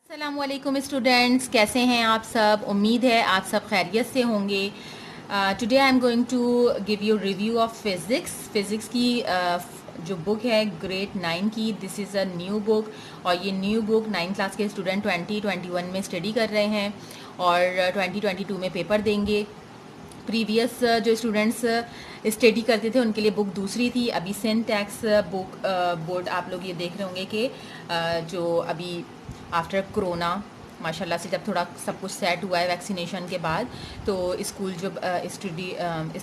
अस्सलामुअलैकुम स्टूडेंट्स, कैसे हैं आप सब। उम्मीद है आप सब खैरियत से होंगे। Today I am going to give you review of physics की जो बुक है ग्रेड 9 की। This is a new book और ये न्यू बुक 9 क्लास के स्टूडेंट 2021 में स्टडी कर रहे हैं और 2022 में पेपर देंगे। प्रीवियस जो स्टूडेंट्स स्टडी करते थे उनके लिए बुक दूसरी थी। अभी सिंटैक्स बुक बोर्ड आप लोग ये देख रहे होंगे कि जो अभी आफ्टर कोरोना माशाल्लाह से जब थोड़ा सब कुछ सेट हुआ है वैक्सीनेशन के बाद, तो स्कूल जब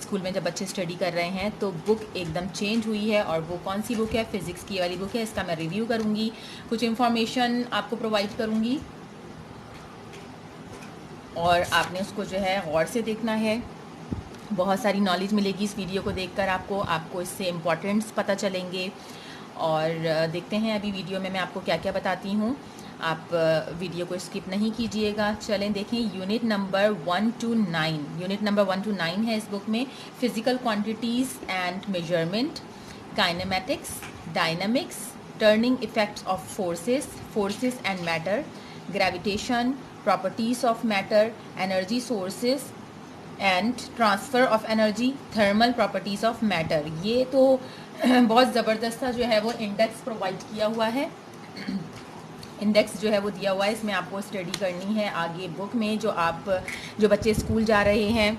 स्कूल में जब बच्चे स्टडी कर रहे हैं तो बुक एकदम चेंज हुई है। और वो कौन सी बुक है? फ़िज़िक्स की वाली बुक है। इसका मैं रिव्यू करूँगी, कुछ इन्फॉर्मेशन आपको प्रोवाइड करूँगी और आपने उसको जो है गौर से देखना है। बहुत सारी नॉलेज मिलेगी इस वीडियो को देखकर आपको इससे इम्पोर्टेंट्स पता चलेंगे। और देखते हैं अभी वीडियो में मैं आपको क्या क्या बताती हूँ। आप वीडियो को स्किप नहीं कीजिएगा। चलें देखें। यूनिट नंबर 1 to 9 है इस बुक में। Physical quantities and measurement, kinematics, dynamics, turning effects of forces and matter, gravitation, properties of matter, energy sources and transfer of energy, thermal properties of matter. ये तो बहुत ज़बरदस्त सा जो है वो इंडेक्स प्रोवाइड किया हुआ है। इंडेक्स जो है वो दिया हुआ है, इसमें आपको स्टडी करनी है आगे बुक में। जो बच्चे स्कूल जा रहे हैं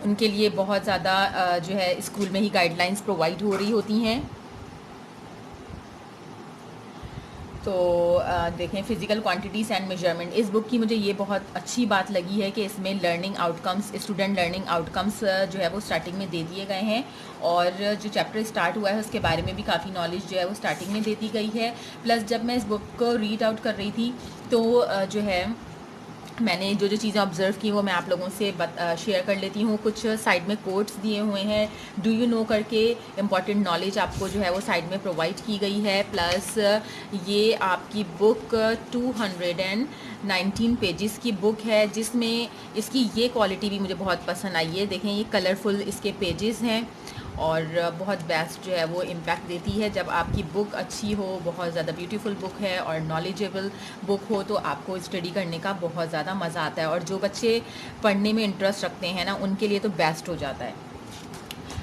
उनके लिए बहुत ज़्यादा जो है स्कूल में ही गाइडलाइंस प्रोवाइड हो रही होती हैं। तो देखें फ़िज़िकल क्वांटिटीज़ एंड मेजरमेंट। इस बुक की मुझे ये बहुत अच्छी बात लगी है कि इसमें स्टूडेंट लर्निंग आउटकम्स जो है वो स्टार्टिंग में दे दिए गए हैं। और जो चैप्टर स्टार्ट हुआ है उसके बारे में भी काफ़ी नॉलेज जो है वो स्टार्टिंग में दे दी गई है। प्लस जब मैं इस बुक को रीड आउट कर रही थी तो जो है मैंने जो चीज़ें ऑब्ज़र्व की वो मैं आप लोगों से शेयर कर लेती हूँ। कुछ साइड में कोट्स दिए हुए हैं, डू यू नो करके इम्पॉर्टेंट नॉलेज आपको जो है वो साइड में प्रोवाइड की गई है। प्लस ये आपकी बुक 219 पेजेस की बुक है, जिसमें इसकी ये क्वालिटी भी मुझे बहुत पसंद आई है। देखें ये कलरफुल इसके पेजेस हैं और बहुत बेस्ट जो है वो इम्पैक्ट देती है। जब आपकी बुक अच्छी हो, बहुत ज़्यादा ब्यूटीफुल बुक है और नॉलेजेबल बुक हो तो आपको स्टडी करने का बहुत ज़्यादा मज़ा आता है। और जो बच्चे पढ़ने में इंटरेस्ट रखते हैं ना, उनके लिए तो बेस्ट हो जाता है।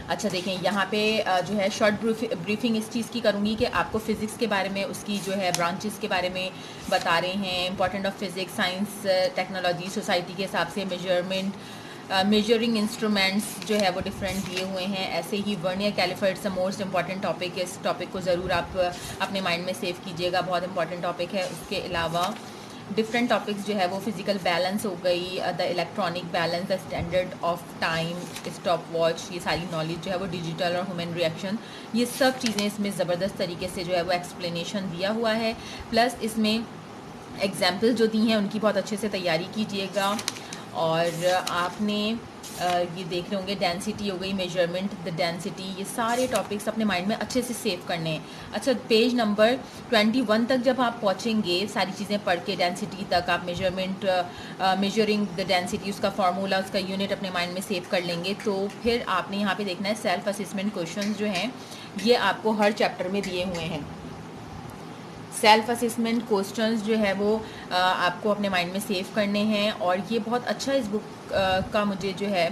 अच्छा देखें, यहाँ पे जो है शॉर्ट ब्रीफिंग इस चीज़ की करूँगी कि आपको फ़िज़िक्स के बारे में, उसकी जो है ब्रांचेस के बारे में बता रहे हैं। Important of physics, science, technology, society के हिसाब से मेजरमेंट, मेजरिंग इंस्ट्रूमेंट्स जो है वो डिफरेंट दिए हुए हैं। ऐसे ही vernier calliper, it's the most important topic. इस टॉपिक को ज़रूर आप अपने माइंड में सेव कीजिएगा, बहुत इंपॉर्टेंट टॉपिक है। उसके अलावा डिफरेंट टॉपिक्स जो है वो फिज़िकल बैलेंस हो गई, the electronic balance, the standard of time, stop watch, ये सारी नॉलेज जो है वो डिजिटल और ह्यूमन रिएक्शन, ये सब चीज़ें इसमें ज़बरदस्त तरीके से जो है वो एक्सप्लेनेशन दिया हुआ है। प्लस इसमें एग्जाम्पल जो दी हैं उनकी बहुत अच्छे से तैयारी कीजिएगा। और आपने ये देख रहे होंगे डेंसिटी हो गई, मेजरमेंट, द डेंसिटी, ये सारे टॉपिक्स अपने माइंड में अच्छे से सेव करने हैं। अच्छा, पेज नंबर 21 तक जब आप पहुँचेंगे, सारी चीज़ें पढ़ के डेंसिटी तक आप मेजरमेंट, मेजरिंग द डेंसिटी, उसका फार्मूला, उसका यूनिट अपने माइंड में सेव कर लेंगे, तो फिर आपने यहाँ पे देखना है सेल्फ असेसमेंट क्वेश्चन जो हैं ये आपको हर चैप्टर में दिए हुए हैं। सेल्फ असेसमेंट क्वेश्चंस जो है वो आपको अपने माइंड में सेव करने हैं। और ये बहुत अच्छा इस बुक का मुझे जो है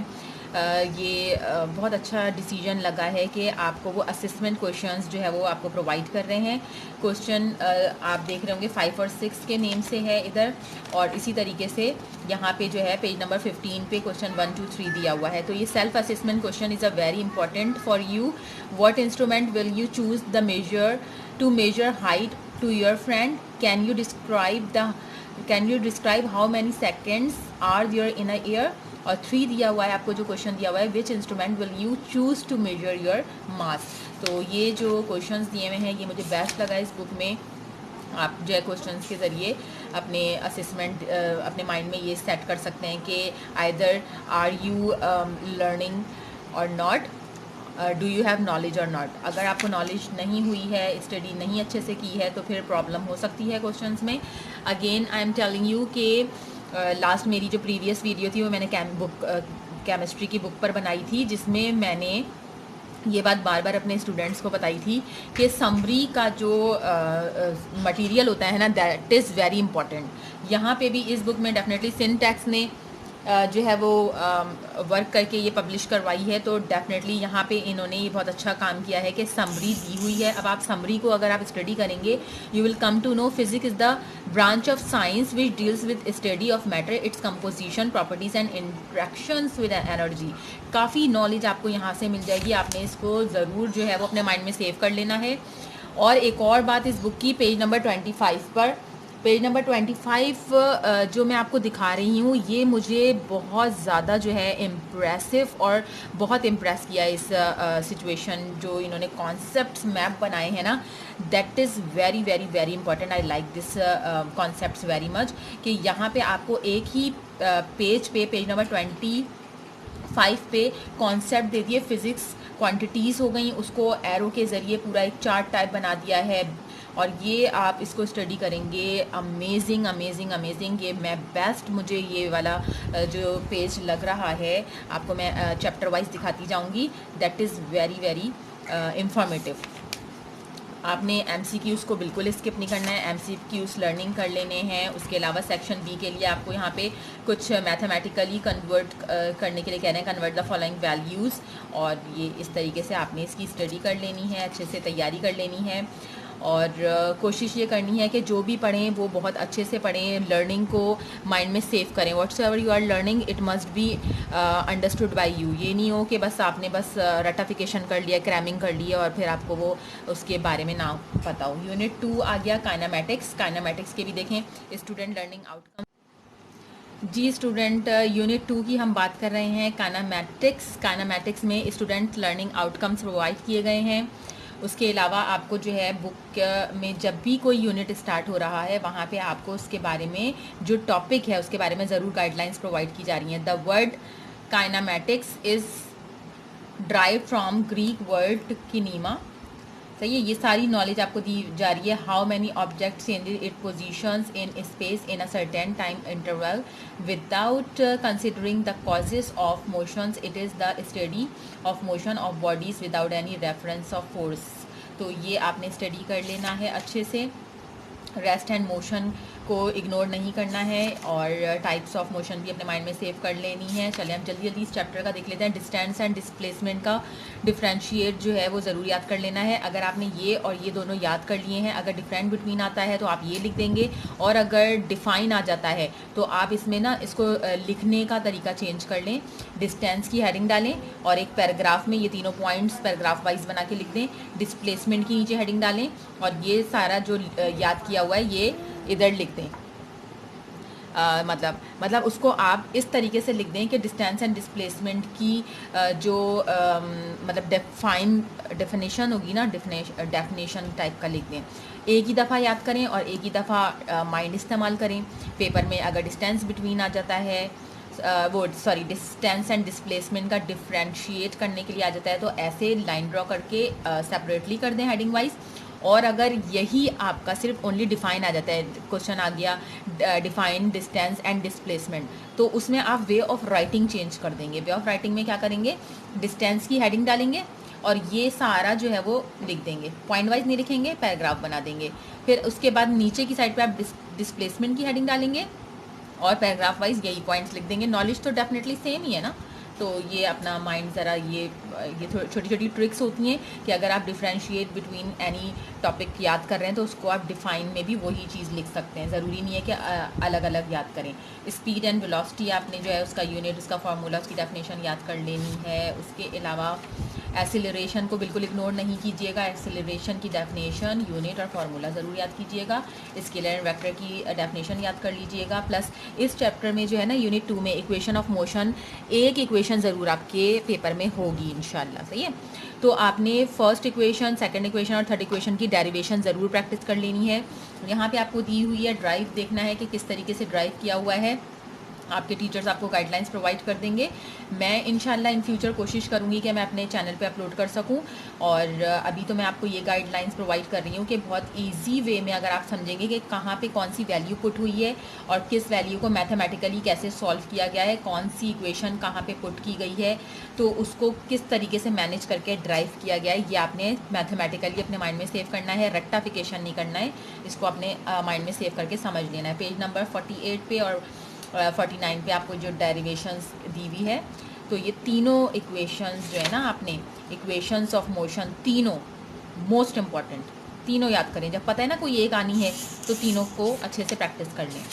ये बहुत अच्छा डिसीजन लगा है कि आपको वो असेसमेंट क्वेश्चंस जो है वो आपको प्रोवाइड कर रहे हैं। क्वेश्चन आप देख रहे होंगे 5 और 6 के नेम से है इधर। और इसी तरीके से यहाँ पे जो है पेज नंबर 15 पे क्वेश्चन 1 2 3 दिया हुआ है। तो ये self assessment question is a very important for you. What instrument will you choose the measure to measure height to your friend? Can you describe how many seconds are there in a year? और 3 दिया हुआ है आपको, जो question दिया हुआ है which instrument will you choose to measure your mass? तो ये जो क्वेश्चंस दिए हुए हैं ये मुझे बेस्ट लगा इस बुक में। आप जो है क्वेश्चंस के ज़रिए अपने असेसमेंट अपने माइंड में ये सेट कर सकते हैं कि आइदर आर यू लर्निंग और not, do you have knowledge और नॉट। अगर आपको नॉलेज नहीं हुई है, स्टडी नहीं अच्छे से की है, तो फिर प्रॉब्लम हो सकती है क्वेश्चंस में। Again I am telling you कि लास्ट मेरी जो प्रीवियस वीडियो थी वो मैंने केमिस्ट्री की बुक पर बनाई थी, जिसमें मैंने ये बात बार बार अपने स्टूडेंट्स को बताई थी कि समरी का जो मटेरियल होता है ना, दैट इज़ वेरी इंपॉर्टेंट। यहाँ पे भी इस बुक में डेफिनेटली सिंटैक्स ने जो है वो वर्क करके ये पब्लिश करवाई है, तो डेफिनेटली यहाँ पे इन्होंने ये बहुत अच्छा काम किया है कि समरी दी हुई है। अब आप समरी को अगर आप स्टडी करेंगे, you will come to know physics is the branch of science which deals with study of matter, its composition, properties and interactions with energy. काफ़ी नॉलेज आपको यहाँ से मिल जाएगी, आपने इसको ज़रूर जो है वो अपने माइंड में सेव कर लेना है। और एक और बात इस बुक की, पेज नंबर 25 पर, पेज नंबर 25 जो मैं आपको दिखा रही हूँ, ये मुझे बहुत ज़्यादा जो है इम्प्रेसिव और बहुत इम्प्रेस किया इस सिचुएशन, जो इन्होंने कॉन्सेप्ट्स मैप बनाए हैं ना, that is very very very important. I like this concepts very much, कि यहाँ पे आपको एक ही पेज पे, पेज नंबर 25 पे कॉन्सेप्ट दे दिए, फिज़िक्स क्वांटिटीज़ हो गई, उसको एरो के ज़रिए पूरा एक चार्ट टाइप बना दिया है, और ये आप इसको स्टडी करेंगे, अमेजिंग अमेजिंग अमेजिंग। ये मैं बेस्ट, मुझे ये वाला जो पेज लग रहा है, आपको मैं चैप्टर वाइज दिखाती जाऊंगी, that is very very informative. आपने MCQs को बिल्कुल स्किप नहीं करना है, MCQs लर्निंग कर लेने हैं। उसके अलावा सेक्शन बी के लिए आपको यहाँ पे कुछ मैथमेटिकली कन्वर्ट करने के लिए कह रहे हैं, कन्वर्ट द फॉलोइंग वैल्यूज़, और ये इस तरीके से आपने इसकी स्टडी कर लेनी है, अच्छे से तैयारी कर लेनी है, और कोशिश ये करनी है कि जो भी पढ़ें वो बहुत अच्छे से पढ़ें, लर्निंग को माइंड में सेव करें। What's ever you are learning, it must be understood by you. ये नहीं हो कि बस आपने बस रटाफिकेशन कर लिया, क्रैमिंग कर लिया, और फिर आपको वो उसके बारे में ना पता हो। यूनिट 2 आ गया काइनेमैटिक्स। काइनेमैटिक्स के भी देखें, स्टूडेंट लर्निंग आउटकम। जी स्टूडेंट, यूनिट 2 की हम बात कर रहे हैं, काइनेमैटिक्स। काइनेमैटिक्स में स्टूडेंट लर्निंग आउटकम्स प्रोवाइड किए गए हैं। उसके अलावा आपको जो है बुक में जब भी कोई यूनिट स्टार्ट हो रहा है, वहाँ पे आपको उसके बारे में जो टॉपिक है उसके बारे में ज़रूर गाइडलाइंस प्रोवाइड की जा रही हैं। The word kinematics is drive from Greek word kinema. सही है, ये सारी नॉलेज आपको दी जा रही है। How many object changes it positions in space in a certain time interval without considering the causes of motions, it is the study of motion of bodies without any reference of force. तो ये आपने study कर लेना है अच्छे से, rest and motion को ignore नहीं करना है, और टाइप्स ऑफ मोशन भी अपने माइंड में सेव कर लेनी है। चलिए हम जल्दी जल्दी इस चैप्टर का देख लेते हैं। डिस्टेंस एंड डिस्प्लेसमेंट का डिफरेंशिएट जो है वो ज़रूर याद कर लेना है। अगर आपने ये और ये दोनों याद कर लिए हैं, अगर डिफरेंट बिटवीन आता है तो आप ये लिख देंगे, और अगर डिफाइन आ जाता है तो आप इसमें ना इसको लिखने का तरीका चेंज कर लें। डिस्टेंस की हेडिंग डालें, और एक पैराग्राफ में ये तीनों पॉइंट्स पैराग्राफ वाइज बना के लिख दें। डिस्प्लेसमेंट की नीचे हेडिंग डालें, और ये सारा जो याद किया हुआ है ये इधर लिख दें। मतलब उसको आप इस तरीके से लिख दें कि डिस्टेंस एंड डिस्प्लेसमेंट की जो मतलब डेफिनेशन होगी ना, डेफिनेशन टाइप का लिख दें। एक ही दफ़ा याद करें और एक ही दफ़ा माइंड इस्तेमाल करें। पेपर में अगर डिस्टेंस बिटवीन आ जाता है, डिस्टेंस एंड डिस्प्लेसमेंट का डिफ्रेंशिएट करने के लिए आ जाता है, तो ऐसे लाइन ड्रॉ करके सेपरेटली कर दें हेडिंग वाइज। और अगर यही आपका सिर्फ ओनली डिफाइन आ जाता है, क्वेश्चन आ गया डिफाइन डिस्टेंस एंड डिस्प्लेसमेंट, तो उसमें आप वे ऑफ राइटिंग चेंज कर देंगे। वे ऑफ राइटिंग में क्या करेंगे, डिस्टेंस की हेडिंग डालेंगे और ये सारा जो है वो लिख देंगे, पॉइंट वाइज नहीं लिखेंगे, पैराग्राफ बना देंगे। फिर उसके बाद नीचे की साइड पे आप डिस्प्लेसमेंट की हेडिंग डालेंगे और पैराग्राफ वाइज यही पॉइंट्स लिख देंगे। नॉलेज तो डेफिनेटली सेम ही है ना, तो ये अपना माइंड ज़रा ये छोटी छोटी ट्रिक्स होती हैं कि अगर आप डिफ्रेंशिएट बिटवीन एनी टॉपिक याद कर रहे हैं तो उसको आप डिफाइन में भी वही चीज़ लिख सकते हैं, ज़रूरी नहीं है कि अलग अलग याद करें। स्पीड एंड वेलोसिटी आपने जो है उसका यूनिट, उसका फार्मूला, उसकी डेफिनेशन याद कर लेनी है। उसके अलावा एक्सीलरेशन को बिल्कुल इग्नोर नहीं कीजिएगा, एक्सीलरेशन की डेफिनेशन, यूनिट और फार्मूला ज़रूर याद कीजिएगा। स्केलर एंड वेक्टर की डेफिनेशन याद कर लीजिएगा। प्लस इस चैप्टर में जो है ना यूनिट 2 में इक्वेशन ऑफ मोशन, एक इक्वेशन ज़रूर आपके पेपर में होगी इंशाल्लाह। सही है, तो आपने फर्स्ट इक्वेशन, सेकंड इक्वेशन और थर्ड इक्वेशन की डेरिवेशन ज़रूर प्रैक्टिस कर लेनी है। यहाँ पे आपको दी हुई है ड्राइव, देखना है कि किस तरीके से ड्राइव किया हुआ है। आपके टीचर्स आपको गाइडलाइंस प्रोवाइड कर देंगे। मैं इंशाल्लाह इन फ्यूचर कोशिश करूँगी कि मैं अपने चैनल पे अपलोड कर सकूँ। और अभी तो मैं आपको ये गाइडलाइंस प्रोवाइड कर रही हूँ कि बहुत इजी वे में अगर आप समझेंगे कि कहाँ पे कौन सी वैल्यू पुट हुई है और किस वैल्यू को मैथमेटिकली कैसे सॉल्व किया गया है, कौन सी इक्वेशन कहाँ पे पुट की गई है, तो उसको किस तरीके से मैनेज करके ड्राइव किया गया है, ये आपने मैथमेटिकली अपने माइंड में सेव करना है, रेक्टाफिकेशन नहीं करना है। इसको अपने माइंड में सेव करके समझ लेना है। पेज नंबर 48 पे और 49 पे आपको जो डेरिवेशंस दी हुई है, तो ये तीनों इक्वेशंस जो है ना, आपने इक्वेशंस ऑफ मोशन तीनों मोस्ट इम्पॉर्टेंट, तीनों याद करें। जब पता है ना कोई एक आनी है तो तीनों को अच्छे से प्रैक्टिस कर लें,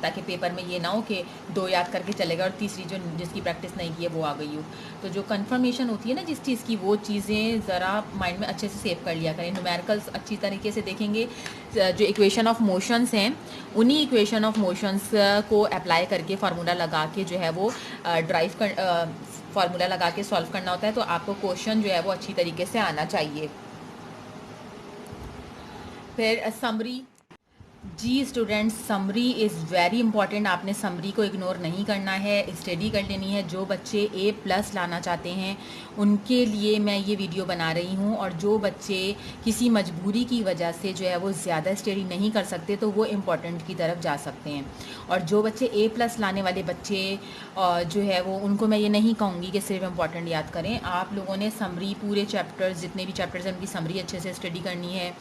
ताकि पेपर में ये ना हो कि 2 याद करके चलेगा और तीसरी जो जिसकी प्रैक्टिस नहीं की है वो आ गई हो। तो जो कंफर्मेशन होती है ना जिस चीज़ की, वो चीज़ें ज़रा माइंड में अच्छे से सेव कर लिया करें। न्यूमेरिकल्स अच्छी तरीके से देखेंगे, जो इक्वेशन ऑफ मोशंस हैं उन्हीं इक्वेशन ऑफ मोशंस को अप्लाई करके फार्मूला लगा के जो है वो ड्राइव कर फार्मूला लगा के सॉल्व करना होता है। तो आपको क्वेश्चन जो है वो अच्छी तरीके से आना चाहिए। फिर समरी, जी students, summary is very important. आपने समरी को इग्नोर नहीं करना है, स्टडी कर लेनी है। जो बच्चे A+ लाना चाहते हैं उनके लिए मैं ये वीडियो बना रही हूँ, और जो बच्चे किसी मजबूरी की वजह से जो है वो ज़्यादा स्टडी नहीं कर सकते तो वो इम्पॉर्टेंट की तरफ जा सकते हैं। और जो बच्चे A+ लाने वाले बच्चे जो है वो, उनको मैं ये नहीं कहूँगी कि सिर्फ इम्पॉर्टेंट याद करें। आप लोगों ने समरी, पूरे चैप्टर्स जितने भी चैप्टर्स हैं उनकी समरी अच्छे से स्टडी करनी है।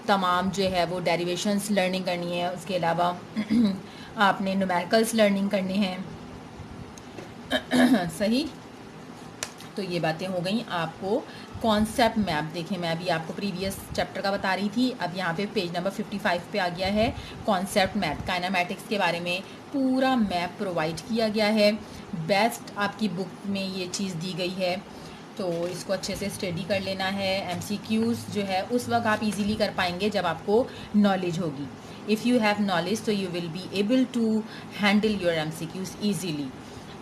तमाम जो है वो डेरिवेशंस लर्निंग करनी है। उसके अलावा आपने न्यूमेरिकल्स लर्निंग करने हैं। सही, तो ये बातें हो गई। आपको कॉन्सेप्ट मैप देखें, मैं अभी आपको प्रीवियस चैप्टर का बता रही थी, अब यहाँ पे पेज नंबर 55 पे आ गया है कॉन्सेप्ट मैप। काइनेमैटिक्स के बारे में पूरा मैप प्रोवाइड किया गया है। बेस्ट आपकी बुक में ये चीज़ दी गई है, तो इसको अच्छे से स्टडी कर लेना है। MCQs जो है उस वक्त आप इजीली कर पाएंगे जब आपको नॉलेज होगी। इफ़ यू हैव नॉलेज तो you will be able to handle your MCQs easily.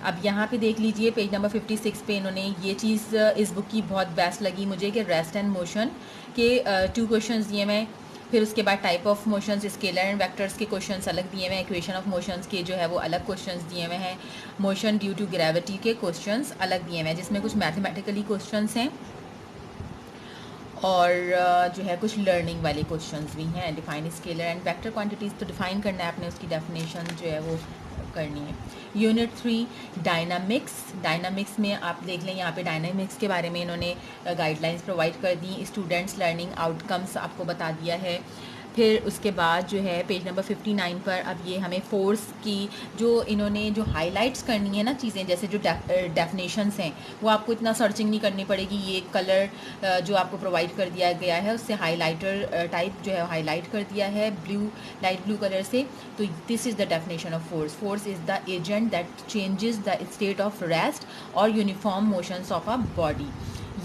अब यहाँ पे देख लीजिए पेज नंबर 56 पे इन्होंने ये चीज़ इस बुक की बहुत बेस्ट लगी मुझे कि रेस्ट एंड मोशन के 2 क्वेश्चंस दिए मैं। फिर उसके बाद type of motions, scalar and vectors के क्वेश्चंस अलग दिए हुए हैं, इक्वेशन ऑफ मोशंस के जो है वो अलग क्वेश्चंस दिए हुए हैं, मोशन ड्यू टू ग्रेविटी के क्वेश्चंस अलग दिए हुए हैं, जिसमें कुछ मैथमेटिकली क्वेश्चंस हैं और जो है कुछ लर्निंग वाले क्वेश्चंस भी हैं। Define scalar and vector quantities, तो डिफाइन करना है आपने, उसकी डेफिनेशन जो है वो करनी है। यूनिट 3 डायनामिक्स, डायनामिक्स में आप देख लें यहाँ पे डायनामिक्स के बारे में इन्होंने गाइडलाइंस प्रोवाइड कर दी। स्टूडेंट्स लर्निंग आउटकम्स आपको बता दिया है। फिर उसके बाद जो है पेज नंबर 59 पर अब ये हमें फोर्स की जो इन्होंने जो हाइलाइट्स करनी है ना चीज़ें, जैसे जो डेफिनेशंस हैं वो आपको इतना सर्चिंग नहीं करनी पड़ेगी। ये कलर जो आपको प्रोवाइड कर दिया गया है उससे हाइलाइटर टाइप जो है हाईलाइट कर दिया है ब्लू, लाइट ब्लू कलर से। तो this is the definition of force. Force is the agent that changes the state of rest और uniform motions of a body.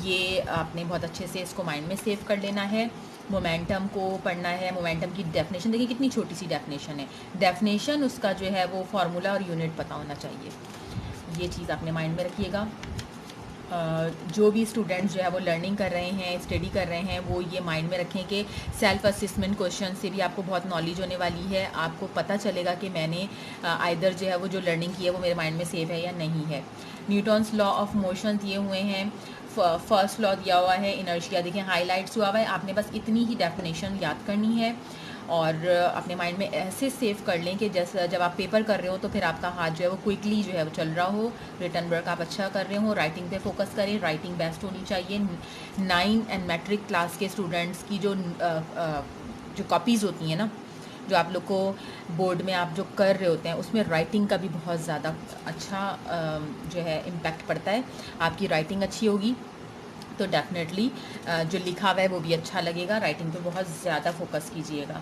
ये आपने बहुत अच्छे से इसको माइंड में सेव कर लेना है। मोमेंटम को पढ़ना है। मोमेंटम की डेफिनेशन देखिए कितनी छोटी सी डेफिनेशन है, डेफिनेशन उसका जो है वो फार्मूला और यूनिट पता होना चाहिए। ये चीज़ आपने माइंड में रखिएगा। जो भी स्टूडेंट्स जो है वो लर्निंग कर रहे हैं, स्टडी कर रहे हैं, वो ये माइंड में रखें कि सेल्फ असेसमेंट क्वेश्चन से भी आपको बहुत नॉलेज होने वाली है। आपको पता चलेगा कि मैंने आइदर जो है वो जो लर्निंग की है वो मेरे माइंड में सेव है या नहीं है। न्यूटन्स लॉ ऑफ मोशन दिए हुए हैं, फर्स्ट लॉ दिया हुआ है, इनर्शिया देखें हाईलाइट्स हुआ हुआ है। आपने बस इतनी ही डेफिनेशन याद करनी है और अपने माइंड में ऐसे सेव कर लें कि जैसे जब आप पेपर कर रहे हो तो फिर आपका हाथ जो है वो क्विकली जो है वो चल रहा हो। रिटन वर्क आप अच्छा कर रहे हो, राइटिंग पे फोकस करें, राइटिंग बेस्ट होनी चाहिए। 9 एंड मैट्रिक क्लास के स्टूडेंट्स की जो कॉपीज़ होती हैं ना, जो आप लोग को बोर्ड में आप जो कर रहे होते हैं उसमें राइटिंग का भी बहुत ज़्यादा अच्छा जो है इम्पैक्ट पड़ता है। आपकी राइटिंग अच्छी होगी तो डेफिनेटली जो लिखा हुआ है वो भी अच्छा लगेगा। राइटिंग पे बहुत ज़्यादा फोकस कीजिएगा।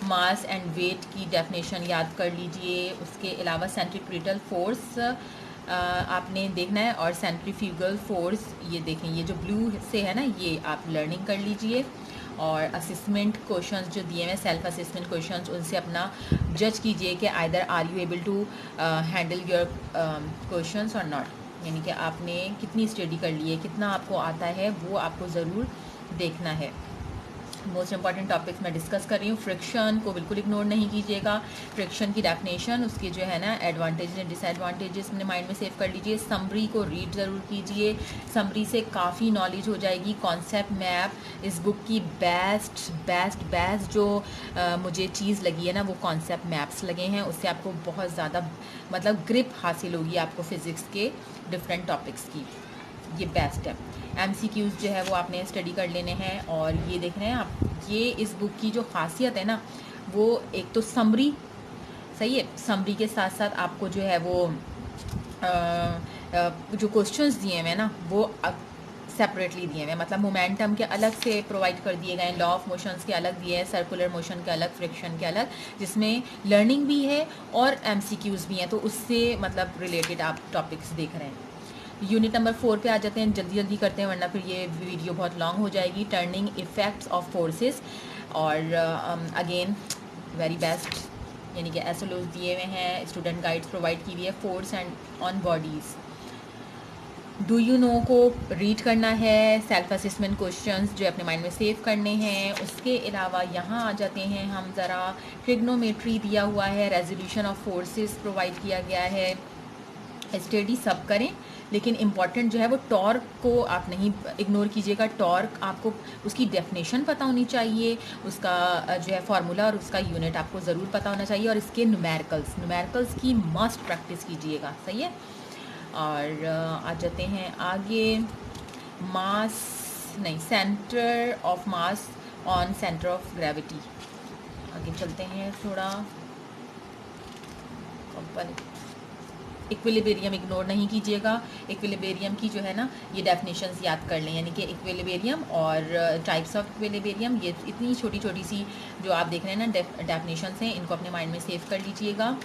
मास एंड वेट की डेफिनेशन याद कर लीजिए। उसके अलावा सेंट्रीपिटल फोर्स आपने देखना है और सेंट्रीफ्यूगल फोर्स ये देखें, ये जो ब्लू से है ना ये आप लर्निंग कर लीजिए। और असेसमेंट क्वेश्चंस जो दिए हैं सेल्फ असेसमेंट क्वेश्चंस, उनसे अपना जज कीजिए कि either are you able to handle your questions और नॉट, यानी कि आपने कितनी स्टडी कर ली है, कितना आपको आता है, वो आपको ज़रूर देखना है। मोस्ट इंपॉर्टेंट टॉपिक्स मैं डिस्कस कर रही हूँ। फ्रिक्शन को बिल्कुल इग्नोर नहीं कीजिएगा। फ्रिक्शन की डेफिनेशन, उसके जो है ना एडवांटेजेस एंड डिसएडवांटेजेस अपने माइंड में सेव कर लीजिए। समरी को रीड ज़रूर कीजिए, समरी से काफ़ी नॉलेज हो जाएगी। कॉन्सेप्ट मैप इस बुक की बेस्ट जो मुझे चीज़ लगी है ना, वो कॉन्सेप्ट मैप्स लगे हैं। उससे आपको बहुत ज़्यादा मतलब ग्रिप हासिल होगी आपको फ़िज़िक्स के डिफरेंट टॉपिक्स की, ये बेस्ट है। MCQs जो है वो आपने स्टडी कर लेने हैं। और ये देख रहे हैं आप, ये इस बुक की जो खासियत है ना, वो एक तो समरी सही है, समरी के साथ साथ आपको जो है वो जो क्वेश्चंस दिए हुए हैं ना, वो सेपरेटली दिए हुए हैं। मतलब मोमेंटम के अलग से प्रोवाइड कर दिए गए हैं, लॉ ऑफ मोशंस के अलग दिए हैं, सर्कुलर मोशन के अलग, फ्रिक्शन के अलग, जिसमें लर्निंग भी है और MCQs भी हैं। तो उससे मतलब रिलेटेड आप टॉपिक्स देख रहे हैं। यूनिट नंबर 4 पे आ जाते हैं, जल्दी करते हैं वरना फिर ये वीडियो बहुत लॉन्ग हो जाएगी। टर्निंग इफ़ेक्ट्स ऑफ फोर्सेस, और अगेन वेरी बेस्ट, यानी कि SLOs दिए हुए हैं, स्टूडेंट गाइड्स प्रोवाइड की हुई है। Force and on bodies, do you know को रीड करना है। सेल्फ असेसमेंट क्वेश्चंस जो अपने माइंड में सेव करने हैं। उसके अलावा यहाँ आ जाते हैं हम ज़रा, ट्रिग्नोमेट्री दिया हुआ है, रेजोल्यूशन ऑफ फोर्सेस प्रोवाइड किया गया है। स्टडी सब करें, लेकिन इम्पॉर्टेंट जो है वो टॉर्क को आप नहीं इग्नोर कीजिएगा। टॉर्क आपको उसकी डेफिनेशन पता होनी चाहिए, उसका जो है फार्मूला और उसका यूनिट आपको ज़रूर पता होना चाहिए। और इसके न्यूमेरिकल्स की मस्ट प्रैक्टिस कीजिएगा, सही है। और आ जाते हैं आगे, centre of mass on centre of gravity. आगे चलते हैं थोड़ा। इक्विलिब्रियम इग्नोर नहीं कीजिएगा। इक्विलिब्रियम की जो है ना, ये डेफिनेशंस याद कर लें, यानी कि इक्विलिब्रियम और टाइप्स ऑफ इक्विलिब्रियम, ये इतनी छोटी छोटी सी जो आप देख रहे हैं ना डेफिनेशंस हैं, इनको अपने माइंड में सेव कर लीजिएगा।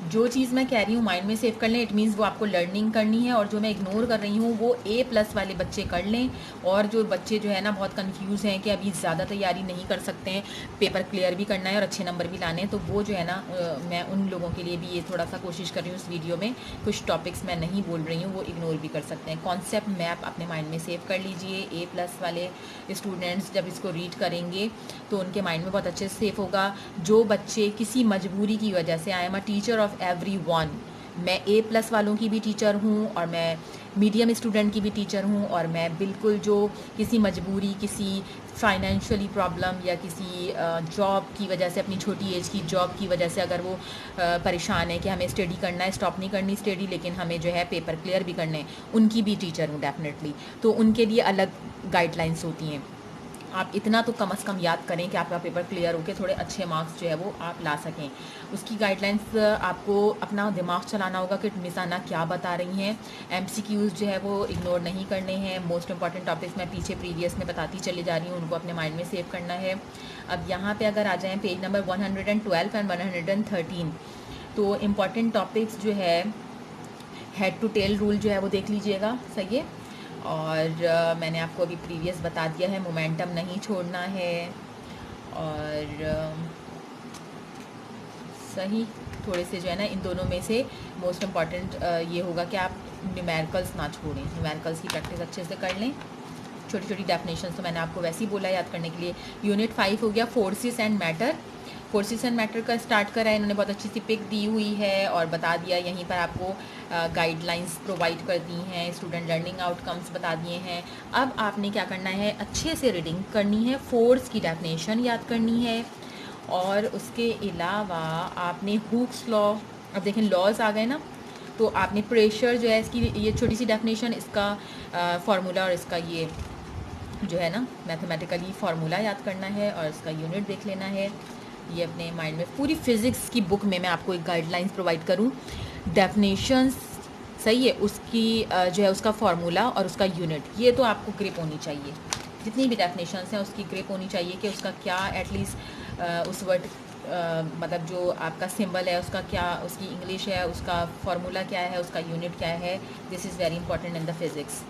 जो चीज़ मैं कह रही हूँ माइंड में सेव कर लें, इट मीन्स वो आपको लर्निंग करनी है। और जो मैं इग्नोर कर रही हूँ वो A+ वाले बच्चे कर लें। और जो बच्चे जो है ना बहुत कंफ्यूज हैं कि अभी ज़्यादा तैयारी नहीं कर सकते हैं, पेपर क्लियर भी करना है और अच्छे नंबर भी लाने हैं, तो वो जो है ना मैं उन लोगों के लिए भी ये थोड़ा सा कोशिश कर रही हूँ इस वीडियो में, कुछ टॉपिक्स मैं नहीं बोल रही हूँ, वो इग्नोर भी कर सकते हैं। कॉन्सेप्ट मैप अपने माइंड में सेव कर लीजिए। A+ वाले स्टूडेंट्स जब इसको रीड करेंगे तो उनके माइंड में बहुत अच्छे से सेव होगा। जो बच्चे किसी मजबूरी की वजह से, I am a teacher of everyone, मैं A+ वालों की भी टीचर हूँ और मैं मीडियम स्टूडेंट की भी टीचर हूँ। और मैं बिल्कुल जो किसी मजबूरी, किसी फाइनेंशियली प्रॉब्लम या किसी जॉब की वजह से, अपनी छोटी एज की जॉब की वजह से अगर वो परेशान है कि हमें स्टडी करना है, स्टॉप नहीं करनी स्टडी, लेकिन हमें जो है पेपर क्लियर भी करने हैं, उनकी भी टीचर हूँ डेफिनेटली। तो उनके लिए अलग गाइडलाइंस होती हैं। आप इतना तो कम से कम याद करें कि आपका पेपर क्लियर होकर थोड़े अच्छे मार्क्स जो है वो आप ला सकें। उसकी गाइडलाइंस आपको अपना दिमाग चलाना होगा कि मिस आना क्या बता रही हैं। MCQs जो है वो इग्नोर नहीं करने हैं। मोस्ट इंपॉर्टेंट टॉपिक्स मैं पीछे प्रीवियस में बताती चली जा रही हूँ, उनको अपने माइंड में सेव करना है। अब यहाँ पे अगर आ जाएँ पेज नंबर 112 एंड 113, तो इम्पॉर्टेंट टॉपिक्स जो है हेड टू टेल रूल जो है वो देख लीजिएगा, सही है। और मैंने आपको अभी प्रीवियस बता दिया है, मोमेंटम नहीं छोड़ना है। और सही थोड़े से जो है ना, इन दोनों में से मोस्ट इम्पॉर्टेंट ये होगा कि आप न्यूमेरिकल्स ना छोड़ें, न्यूमेरिकल्स की प्रैक्टिस अच्छे से कर लें। छोटी छोटी डेफिनेशंस तो मैंने आपको वैसे ही बोला याद करने के लिए। यूनिट 5 हो गया forces and matter. Forces and matter का स्टार्ट करा है इन्होंने, बहुत अच्छी सी पिक दी हुई है और बता दिया, यहीं पर आपको गाइडलाइंस प्रोवाइड कर दी हैं, स्टूडेंट लर्निंग आउटकम्स बता दिए हैं। अब आपने क्या करना है, अच्छे से रीडिंग करनी है, फोर्स की डेफिनेशन याद करनी है। और उसके अलावा आपने हुक्स लॉ, अब देखें लॉज आ गए ना, तो आपने प्रेशर जो है इसकी ये छोटी सी डेफिनेशन, इसका फार्मूला और इसका ये जो है ना मैथमेटिकली फार्मूला याद करना है और इसका यूनिट देख लेना है। ये अपने माइंड में, पूरी फिज़िक्स की बुक में मैं आपको एक गाइडलाइंस प्रोवाइड करूँ, डेफिनेशंस सही है, उसकी जो है उसका फार्मूला और उसका यूनिट, ये तो आपको ग्रिप होनी चाहिए। जितनी भी डेफिनेशंस हैं उसकी ग्रिप होनी चाहिए कि उसका क्या एटलीस्ट उस वर्ड मतलब जो आपका सिंबल है उसका क्या, उसकी इंग्लिश है, उसका फार्मूला क्या है, उसका यूनिट क्या है। This is very important in the physics.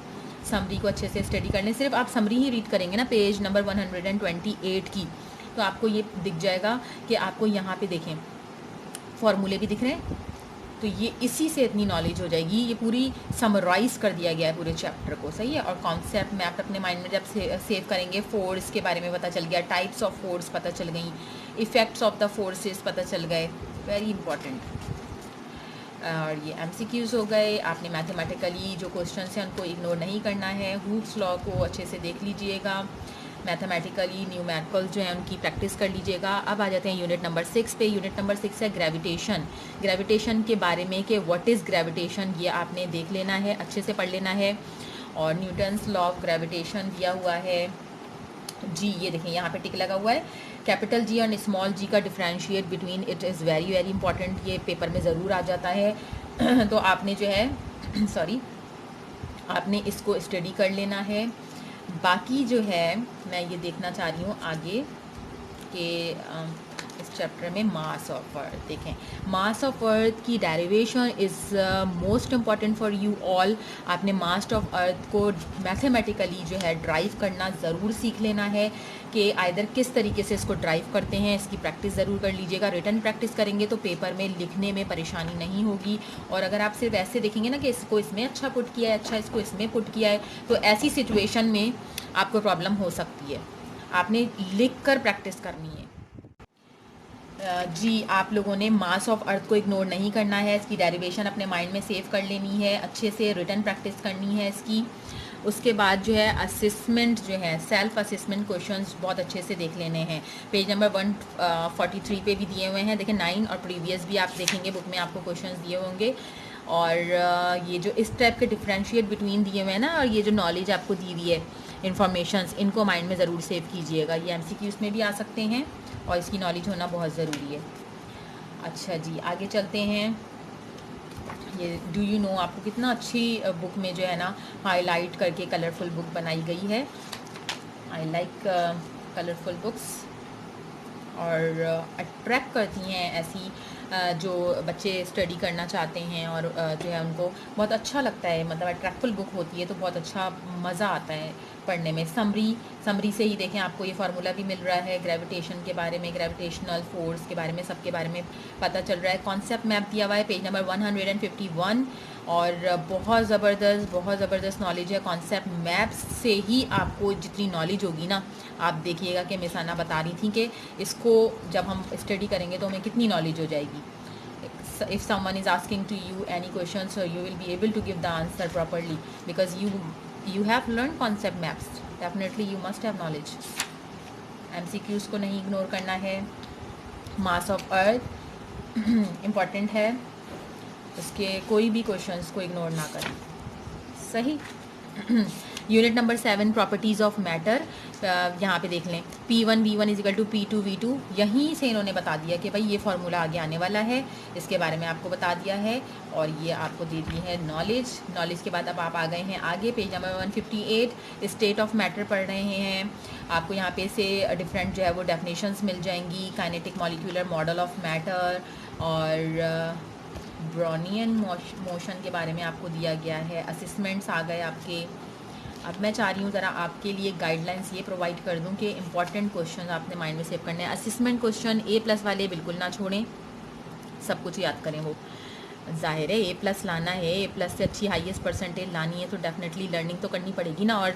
Summary को अच्छे से स्टडी कर लें। सिर्फ आप समरी ही रीड करेंगे ना पेज नंबर 128 की, तो आपको ये दिख जाएगा कि आपको यहाँ पे देखें फार्मूले भी दिख रहे हैं, तो ये इसी से इतनी नॉलेज हो जाएगी। ये पूरी समराइज़ कर दिया गया है पूरे चैप्टर को, सही है। और कॉन्सेप्ट मैप अपने माइंड में जब सेव करेंगे, फोर्स के बारे में पता चल गया, टाइप्स ऑफ फोर्स पता चल गई, इफ़ेक्ट्स ऑफ द फोर्सेस पता चल गए, वेरी इंपॉर्टेंट। और ये MCQs हो गए। आपने मैथमेटिकली जो क्वेश्चंस हैं उनको इग्नोर नहीं करना है। हुक्स लॉ को अच्छे से देख लीजिएगा। मैथमेटिकली न्यूमेरिकल जो है उनकी प्रैक्टिस कर लीजिएगा। अब आ जाते हैं यूनिट नंबर 6 पे। यूनिट नंबर 6 है ग्रेविटेशन। ग्रेविटेशन के बारे में कि व्हाट इज़ ग्रेविटेशन, ये आपने देख लेना है, अच्छे से पढ़ लेना है। और न्यूटन्स लॉ ऑफ ग्रेविटेशन दिया हुआ है जी, ये देखें यहाँ पे टिक लगा हुआ है। कैपिटल जी और स्मॉल जी का differentiate between it is very very important. ये पेपर में ज़रूर आ जाता है तो आपने जो है सॉरी आपने इसको स्टडी कर लेना है। बाकी जो है मैं ये देखना चाह रही हूँ आगे कि इस चैप्टर में मास ऑफ अर्थ देखें। मास ऑफ अर्थ की derivation is most important for you all. आपने मास ऑफ अर्थ को मैथमेटिकली जो है ड्राइव करना ज़रूर सीख लेना है कि आइदर किस तरीके से इसको ड्राइव करते हैं। इसकी प्रैक्टिस ज़रूर कर लीजिएगा। रिटन प्रैक्टिस करेंगे तो पेपर में लिखने में परेशानी नहीं होगी। और अगर आप सिर्फ ऐसे देखेंगे ना कि इसको इसमें अच्छा पुट किया है, अच्छा इसको इसमें पुट किया है, तो ऐसी सिचुएशन में आपको प्रॉब्लम हो सकती है। आपने लिख कर प्रैक्टिस करनी है। जी, आप लोगों ने मास ऑफ अर्थ को इग्नोर नहीं करना है। इसकी डेरिवेशन अपने माइंड में सेव कर लेनी है, अच्छे से रिटन प्रैक्टिस करनी है इसकी। उसके बाद जो है असेसमेंट जो है, सेल्फ असेसमेंट क्वेश्चंस बहुत अच्छे से देख लेने हैं। पेज नंबर 143 पे भी दिए हुए हैं। देखिए 9 और प्रीवियस भी आप देखेंगे, बुक में आपको क्वेश्चंस दिए होंगे। और ये जो इस टाइप के डिफ्रेंशिएट बिटवीन दिए हुए हैं ना, और ये जो नॉलेज आपको दी हुई है, इन्फॉर्मेशंस, इनको माइंड में ज़रूर सेव कीजिएगा। ये MCQs में भी आ सकते हैं और इसकी नॉलेज होना बहुत ज़रूरी है। अच्छा जी, आगे चलते हैं। ये डू यू नो, आपको कितना अच्छी बुक में जो है ना हाईलाइट करके कलरफुल बुक बनाई गई है। आई लाइक कलरफुल बुक्स और अट्रैक्ट करती हैं ऐसी जो बच्चे स्टडी करना चाहते हैं और जो है उनको बहुत अच्छा लगता है। मतलब अट्रैक्टफुल बुक होती है तो बहुत अच्छा मज़ा आता है पढ़ने में। समरी से ही देखें, आपको ये फार्मूला भी मिल रहा है ग्रेविटेशन के बारे में, ग्रेविटेशनल फोर्स के बारे में, सबके बारे में पता चल रहा है। कॉन्सेप्ट मैप दिया हुआ है पेज नंबर 151 और बहुत ज़बरदस्त नॉलेज है। कॉन्सेप्ट मैप्स से ही आपको जितनी नॉलेज होगी ना, आप देखिएगा कि मिस आना बता रही थी कि इसको जब हम स्टडी करेंगे तो हमें कितनी नॉलेज हो जाएगी। If someone is asking to you any question, so you will be able to give the answer properly because you have learned concept maps. Definitely you must have knowledge. MCQs को नहीं ignore करना है। Mass of earth important है, इसके कोई भी questions को ignore ना करें, सही। Unit number 7 properties of matter. यहाँ पे देख लें P1 V1 is equal to P2 V2। यहीं से इन्होंने बता दिया कि भाई ये फार्मूला आगे आने वाला है, इसके बारे में आपको बता दिया है और ये आपको दे दी है नॉलेज के बाद अब आप आ गए हैं आगे page number 158 state of matter पढ़ रहे हैं। आपको यहाँ पे से डिफरेंट जो है वो डेफिनेशंस मिल जाएंगी। Kinetic molecular model of matter और ब्राउनियन मोशन के बारे में आपको दिया गया है। असेसमेंट्स आ गए आपके। अब मैं चाह रही हूँ ज़रा आपके लिए गाइडलाइंस ये प्रोवाइड कर दूँ कि इंपॉर्टेंट क्वेश्चन आपने माइंड में सेव करने हैं। असेसमेंट क्वेश्चन A+ वाले बिल्कुल ना छोड़ें, सब कुछ याद करें। वो जाहिर है A+ लाना है, A+ से अच्छी हाईएस्ट परसेंटेज लानी है तो डेफिनेटली लर्निंग तो करनी पड़ेगी ना। और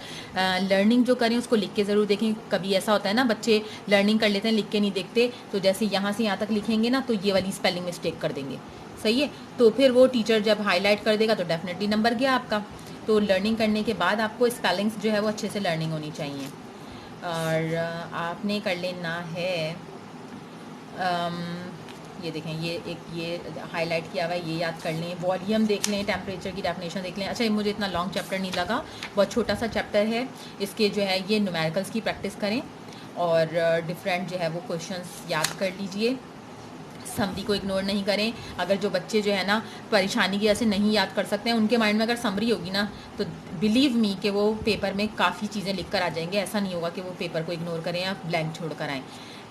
लर्निंग जो करें उसको लिख के ज़रूर देखें। कभी ऐसा होता है ना, बच्चे लर्निंग कर लेते हैं, लिख के नहीं देखते, तो जैसे यहाँ से यहाँ तक लिखेंगे ना तो ये वाली स्पेलिंग मिस्टेक कर देंगे, सही है। तो फिर वो टीचर जब हाईलाइट कर देगा तो डेफिनेटली नंबर गया आपका। तो लर्निंग करने के बाद आपको स्पेलिंग्स जो है वो अच्छे से लर्निंग होनी चाहिए। और आपने कर लेना है ये देखें, ये हाईलाइट किया हुआ है, ये याद कर लें। वॉल्यूम देख लें, टेम्परेचर की डेफिनेशन देख लें। अच्छा, ये मुझे इतना लॉन्ग चैप्टर नहीं लगा, बहुत छोटा सा चैप्टर है। इसके जो है ये न्यूमेरिकल्स की प्रैक्टिस करें और डिफरेंट जो है वो क्वेश्चंस याद कर लीजिए। समरी को इग्नोर नहीं करें। अगर जो बच्चे जो है ना परेशानी की वजह से नहीं याद कर सकते हैं, उनके माइंड में अगर समरी होगी ना तो बिलीव मी कि वो पेपर में काफ़ी चीज़ें लिख कर आ जाएंगे। ऐसा नहीं होगा कि वो पेपर को इग्नोर करें या ब्लैंक छोड़ कर आएँ।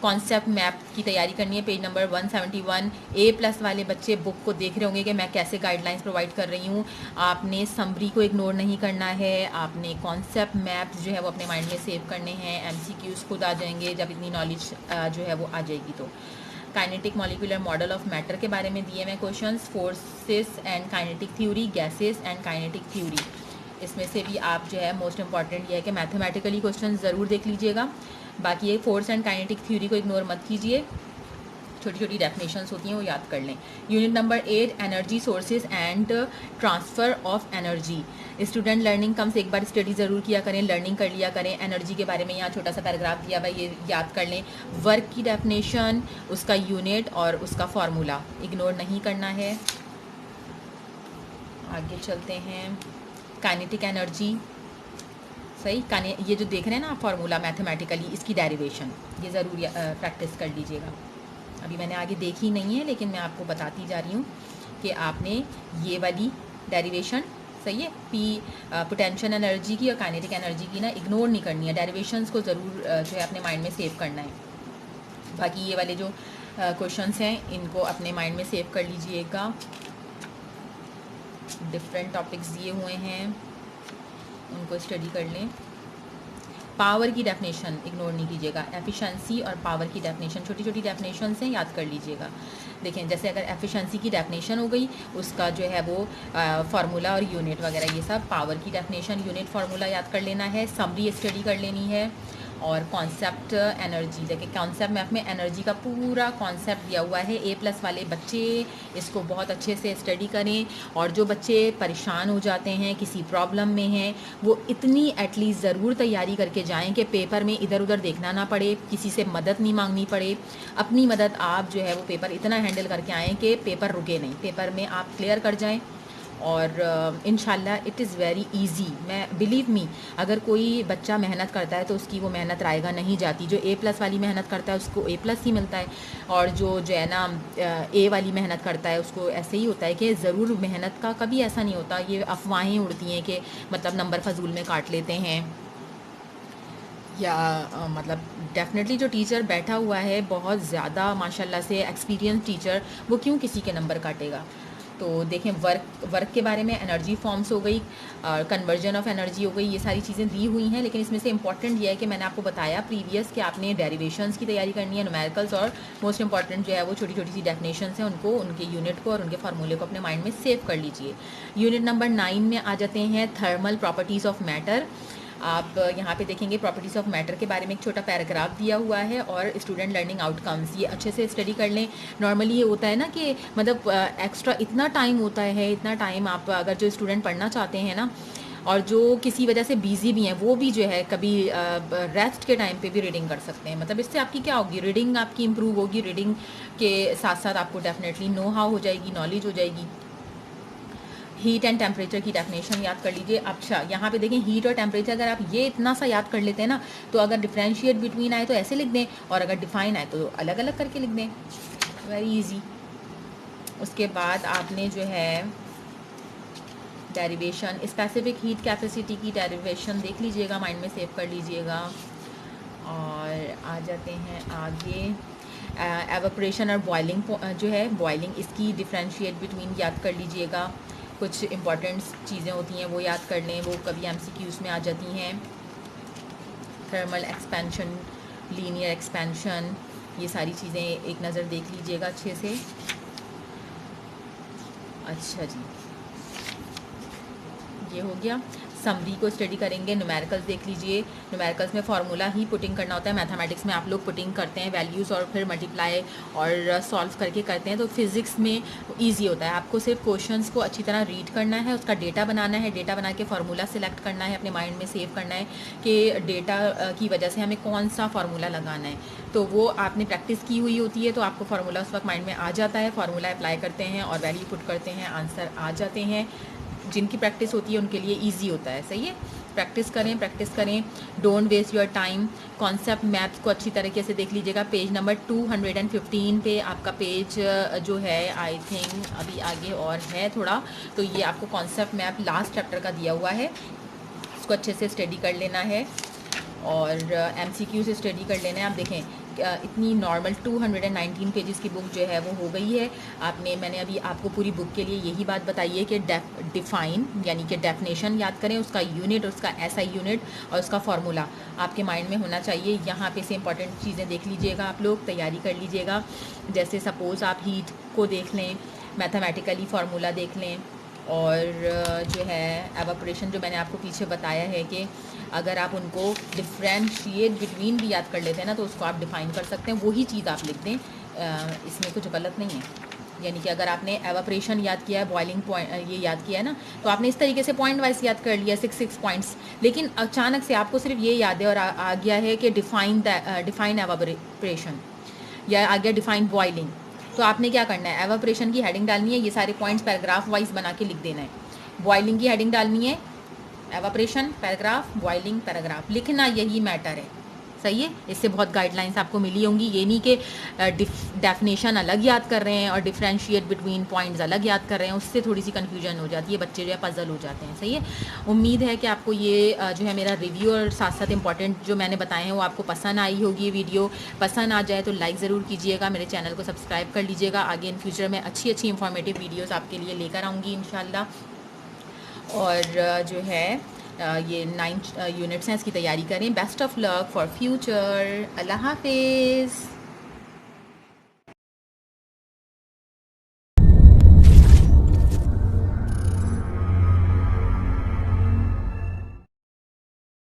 कॉन्सेप्ट मैप की तैयारी करनी है, पेज नंबर 171। A+ वाले बच्चे बुक को देख रहे होंगे कि मैं कैसे गाइडलाइंस प्रोवाइड कर रही हूँ। आपने समरी को इग्नोर नहीं करना है, आपने कॉन्सेप्ट मैप्स जो है वो अपने माइंड में सेव करने हैं। MCQs खुद आ जाएंगे जब इतनी नॉलेज जो है वो आ जाएगी तो। Kinetic molecular model of matter के बारे में दिए हुए questions, forces and kinetic theory, gases and kinetic theory. इसमें से भी आप जो है मोस्ट इंपॉर्टेंट ये है कि मैथमेटिकली क्वेश्चन ज़रूर देख लीजिएगा। बाकी ये फोर्स एंड काइनेटिक थ्योरी को इग्नोर मत कीजिए, छोटी छोटी डेफिनेशंस होती हैं वो याद कर लें। Unit number 8 energy sources and transfer of energy. Student learning कम से एक बार स्टडी ज़रूर किया करें, लर्निंग कर लिया करें। एनर्जी के बारे में यहाँ छोटा सा पैराग्राफ दिया भाई, ये याद कर लें। वर्क की डेफिनेशन, उसका यूनिट और उसका फार्मूला इग्नोर नहीं करना है। आगे चलते हैं। काइनेटिक एनर्जी, सही, ये जो देख रहे हैं ना फार्मूला मैथमेटिकली, इसकी डेरिवेशन ये ज़रूर प्रैक्टिस कर लीजिएगा। अभी मैंने आगे देखी नहीं है लेकिन मैं आपको बताती जा रही हूँ कि आपने ये वाली डेरिवेशन, सही है, पी पोटेंशियल एनर्जी की और काइनेटिक एनर्जी की ना इग्नोर नहीं करनी है, डेरिवेशंस को ज़रूर जो है अपने माइंड में सेव करना है। बाकी ये वाले जो क्वेश्चंस हैं इनको अपने माइंड में सेव कर लीजिएगा। डिफरेंट टॉपिक्स दिए हुए हैं, उनको स्टडी कर लें। पावर की डेफिनेशन इग्नोर नहीं कीजिएगा। एफिशिएंसी और पावर की डेफिनेशन छोटी छोटी डेफिनेशन हैं, याद कर लीजिएगा। देखें, जैसे अगर एफिशिएंसी की डेफिनेशन हो गई, उसका जो है वो फार्मूला और यूनिट वगैरह ये सब। पावर की डेफिनेशन, यूनिट, फार्मूला याद कर लेना है। समरी स्टडी कर लेनी है। और कॉन्सेप्ट एनर्जी, देखिए कॉन्सेप्ट मैप में एनर्जी का पूरा कॉन्सेप्ट दिया हुआ है। A+ वाले बच्चे इसको बहुत अच्छे से स्टडी करें। और जो बच्चे परेशान हो जाते हैं, किसी प्रॉब्लम में हैं, वो इतनी एटलीस्ट ज़रूर तैयारी करके जाएं कि पेपर में इधर उधर देखना ना पड़े, किसी से मदद नहीं मांगनी पड़े। अपनी मदद आप जो है वो पेपर इतना हैंडल करके आएँ कि पेपर रुके नहीं, पेपर में आप क्लियर कर जाएँ। और इंशाल्लाह इट इज़ वेरी इजी। मैं बिलीव मी, अगर कोई बच्चा मेहनत करता है तो उसकी वो मेहनत रायगा नहीं जाती। जो A+ वाली मेहनत करता है उसको A+ ही मिलता है, और जो है ना A वाली मेहनत करता है उसको ऐसे ही होता है कि ज़रूर मेहनत का कभी ऐसा नहीं होता। ये अफवाहें उड़ती हैं कि मतलब नंबर फजूल में काट लेते हैं, या मतलब डेफिनेटली जो टीचर बैठा हुआ है बहुत ज़्यादा माशाल्लाह से एक्सपीरियंस टीचर, वो क्यों किसी के नंबर काटेगा। तो देखें, वर्क के बारे में एनर्जी फॉर्म्स हो गई, कन्वर्जन ऑफ एनर्जी हो गई, ये सारी चीज़ें दी हुई हैं। लेकिन इसमें से इंपॉर्टेंट ये है कि मैंने आपको बताया प्रीवियस कि आपने डेरिवेशंस की तैयारी करनी है, न्यूमेरिकल्स, और मोस्ट इंपॉर्टेंट जो है वो छोटी छोटी सी डेफिनेशंस हैं, उनको, उनके यूनिट को और उनके फार्मूले को अपने माइंड में सेव कर लीजिए। यूनिट नंबर 9 में आ जाते हैं थर्मल प्रॉपर्टीज़ ऑफ मैटर। आप यहाँ पे देखेंगे प्रॉपर्टीज़ ऑफ मैटर के बारे में एक छोटा पैराग्राफ दिया हुआ है, और स्टूडेंट लर्निंग आउटकम्स, ये अच्छे से स्टडी कर लें। नॉर्मली ये होता है ना कि मतलब एक्स्ट्रा इतना टाइम होता है, इतना टाइम आप अगर जो स्टूडेंट पढ़ना चाहते हैं ना, और जो किसी वजह से बिज़ी भी हैं, वो भी जो है कभी रेस्ट के टाइम पे भी रीडिंग कर सकते हैं। मतलब इससे आपकी क्या होगी, रीडिंग आपकी इम्प्रूव होगी। रीडिंग के साथ साथ आपको डेफिनेटली नो हाउ हो जाएगी, नॉलेज हो जाएगी। हीट एंड टेम्परेचर की डेफिनेशन याद कर लीजिए। अच्छा, यहाँ पे देखें हीट और टेम्परेचर, अगर आप ये इतना सा याद कर लेते हैं ना, तो अगर डिफरेंशिएट बिटवीन आए तो ऐसे लिख दें, और अगर डिफाइन आए तो अलग अलग करके लिख दें। Very easy. उसके बाद आपने जो है डेरिवेशन, स्पेसिफिक हीट कैपेसिटी की डेरिवेशन देख लीजिएगा, माइंड में सेव कर लीजिएगा। और आ जाते हैं आगे, एवापोरेशन और बॉइलिंग, जो है बॉइलिंग, इसकी डिफरेंशिएट बिटवीन याद कर लीजिएगा। कुछ इंपॉर्टेंट चीज़ें होती हैं वो याद कर लें, वो कभी MCQs में आ जाती हैं। थर्मल एक्सपेंशन, लीनियर एक्सपेंशन, ये सारी चीज़ें एक नज़र देख लीजिएगा अच्छे से। अच्छा जी, ये हो गया। समरी को स्टडी करेंगे। न्यूमेरिकल्स देख लीजिए। न्यूमेरिकल्स में फार्मूला ही पुटिंग करना होता है। मैथमेटिक्स में आप लोग पुटिंग करते हैं वैल्यूज़ और फिर मल्टीप्लाई और सॉल्व करके करते हैं, तो फिज़िक्स में इजी होता है। आपको सिर्फ क्वेश्चंस को अच्छी तरह रीड करना है, उसका डेटा बनाना है, डेटा बना के फार्मूला सेलेक्ट करना है, अपने माइंड में सेव करना है कि डेटा की वजह से हमें कौन सा फार्मूला लगाना है। तो वो आपने प्रैक्टिस की हुई होती है, तो आपको फार्मूला उस वक्त माइंड में आ जाता है। फार्मूला अप्लाई करते हैं और वैल्यू पुट करते हैं, आंसर आ जाते हैं। जिनकी प्रैक्टिस होती है उनके लिए इजी होता है। सही है, प्रैक्टिस करें, प्रैक्टिस करें। Don't waste your time. Concept maps को अच्छी तरीके से देख लीजिएगा। पेज नंबर 215 पे आपका पेज जो है, आई थिंक अभी आगे और है थोड़ा, तो ये आपको कॉन्सेप्ट मैप लास्ट चैप्टर का दिया हुआ है, इसको अच्छे से स्टडी कर लेना है। और MCQ से स्टडी कर लेना है। आप देखें इतनी नॉर्मल 219 पेजेस की बुक जो है वो हो गई है। मैंने अभी आपको पूरी बुक के लिए यही बात बताई है कि डिफ़ाइन यानी कि डेफिनेशन याद करें, उसका यूनिट, उसका SI यूनिट और उसका फार्मूला आपके माइंड में होना चाहिए। यहाँ पे से इंपॉर्टेंट चीज़ें देख लीजिएगा, आप लोग तैयारी कर लीजिएगा। जैसे सपोज़ आप हीट को देख लें, मैथमेटिकली फार्मूला देख लें, और जो है एवापोरेशन जो मैंने आपको पीछे बताया है कि अगर आप उनको डिफ्रेंशिएट बिटवीन भी याद कर लेते हैं ना, तो उसको आप डिफ़ाइन कर सकते हैं। वही चीज़ आप लिख दें, इसमें कुछ गलत नहीं है। यानी कि अगर आपने एवापोरेशन याद किया है, बॉइलिंग पॉइंट ये याद किया है ना, तो आपने इस तरीके से पॉइंट वाइज याद कर लिया 6 पॉइंट्स। लेकिन अचानक से आपको सिर्फ ये याद है और आ गया है कि डिफ़ाइन एवापोरेशन, या आ गया डिफ़ाइन बॉइलिंग, तो आपने क्या करना है, एवापोरेशन की हेडिंग डालनी है, ये सारे पॉइंट्स पैराग्राफ वाइज बना के लिख देना है। बॉइलिंग की हेडिंग डालनी है, एवापोरेशन पैराग्राफ, बॉइलिंग पैराग्राफ, लिखना यही मैटर है। सही है, इससे बहुत गाइडलाइंस आपको मिली होंगी। ये नहीं कि डेफिनेशन अलग याद कर रहे हैं और डिफ्रेंशिएट बिटवीन पॉइंट्स अलग याद कर रहे हैं, उससे थोड़ी सी कन्फ्यूजन हो जाती है, बच्चे जो है पजल हो जाते हैं। सही है, उम्मीद है कि आपको ये जो है मेरा रिव्यू और साथ साथ इंपॉर्टेंट जो मैंने बताए हैं वो आपको पसंद आई होगी। ये वीडियो पसंद आ जाए तो लाइक ज़रूर कीजिएगा, मेरे चैनल को सब्सक्राइब कर लीजिएगा। आगे इन फ्यूचर में अच्छी अच्छी इंफॉर्मेटिव वीडियोज़ आपके लिए लेकर आऊँगी इंशाल्लाह। और जो है ये 9 यूनिट्स हैं, इसकी तैयारी करें। Best of luck for future. अल्लाह हाफिज़।